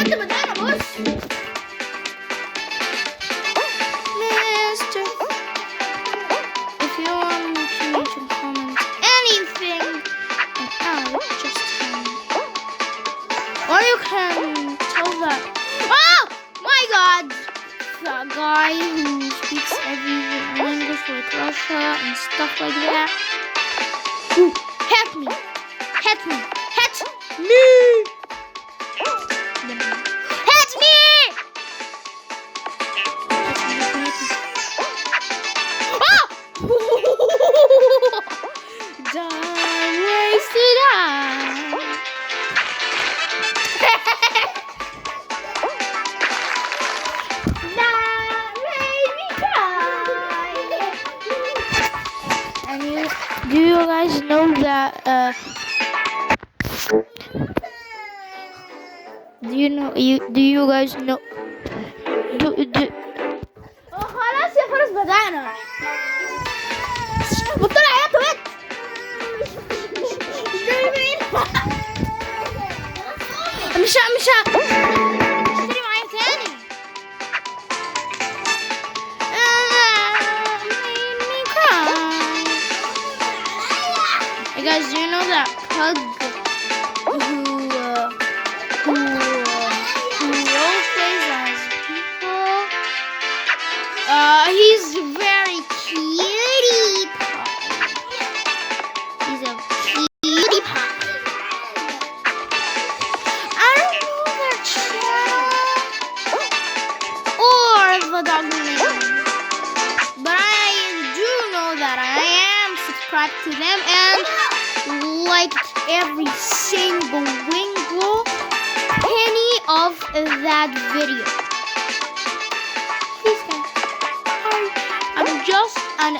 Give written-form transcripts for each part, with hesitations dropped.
the banana, boss. Mister, if you want me to comment anything, and out, just tell me. Or you can tell that. Oh my God! The guy who speaks every language like Russia and stuff like that. Ooh, hit me! Hit me! Hit me! Hit me! Oh! Don't waste it all. Do you guys know that? Do you guys know? خلاص يا فارس بدأنا. بطل عياط وقت. مش اشتري معايا تاني. You guys, do you know that pug who role plays as people? He's very cutie pie. He's a cutie pie. I don't know their channel or the dog name, but I do know that I am subscribed to them and liked every single penny of that video. Please guys, I'm just an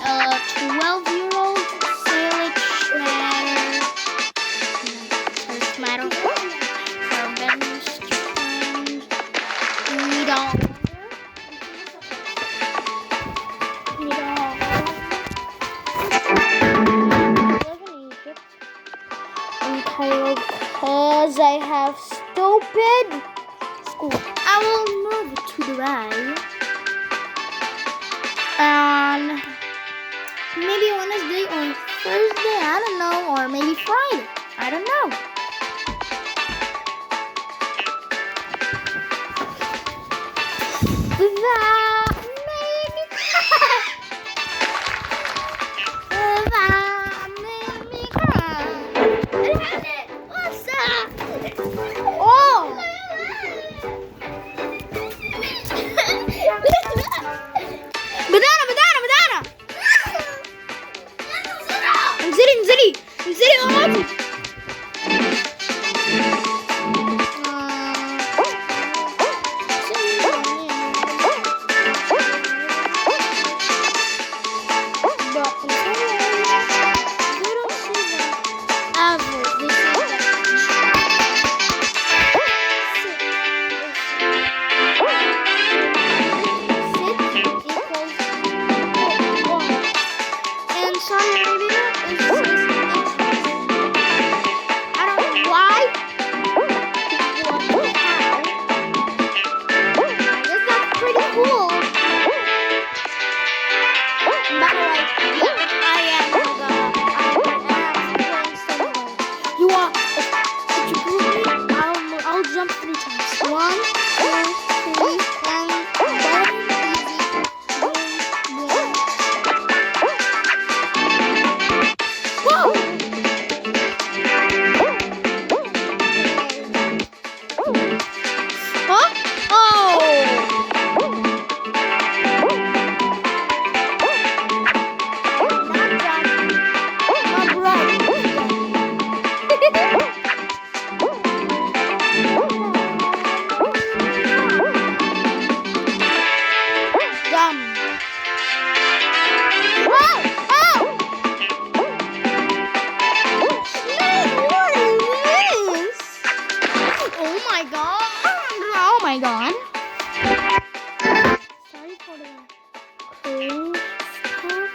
12-year-old sandwich matter. Because I have stupid school. I will move to the right. And maybe Wednesday or Thursday, I don't know, or maybe Friday. I don't know. That made me cry. That made me cry. What's up? Oh! Banana! انزلي اقعدي. Jump 3 times. 1, 2, 3, and boom, easy. Boom, boom. Whoa! Huh? Oh! Oh my god. Sorry for the cringe stuff.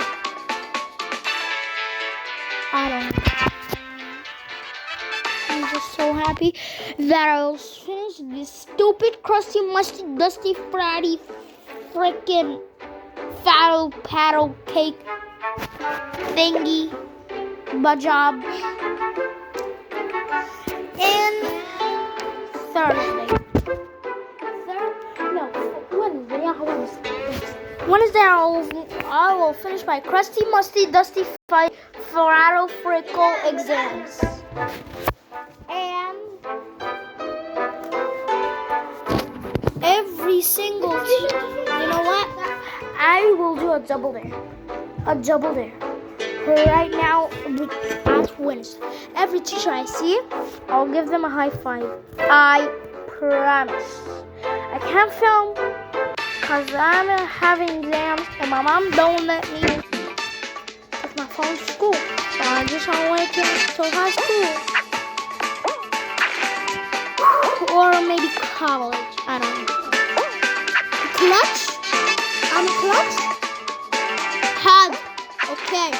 I don't know. I'm just so happy that I will finish use this stupid, crusty, musty, dusty, fratty, frickin' faddle paddle cake thingy job. And Wednesday I will finish my crusty, musty, dusty, fraddle, frickle exams. And every single you know what? I will do a double dare. Right now, at Wednesday. Every teacher I see, I'll give them a high five. I promise. I can't film because I'm having exams and my mom don't let me take my phone to school. So I just want to wait till high school. Or maybe college. I don't know. Clutch? I'm clutch? Hug. Okay.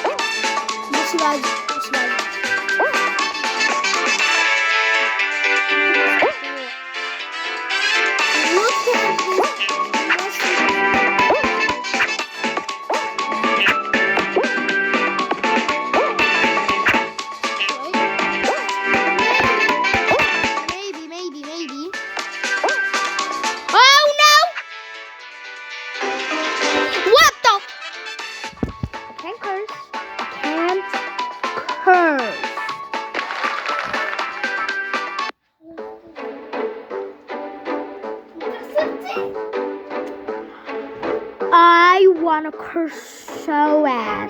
This was. Look at this. Maybe. Oh no! What the? I can't curse. I wanna curse so bad.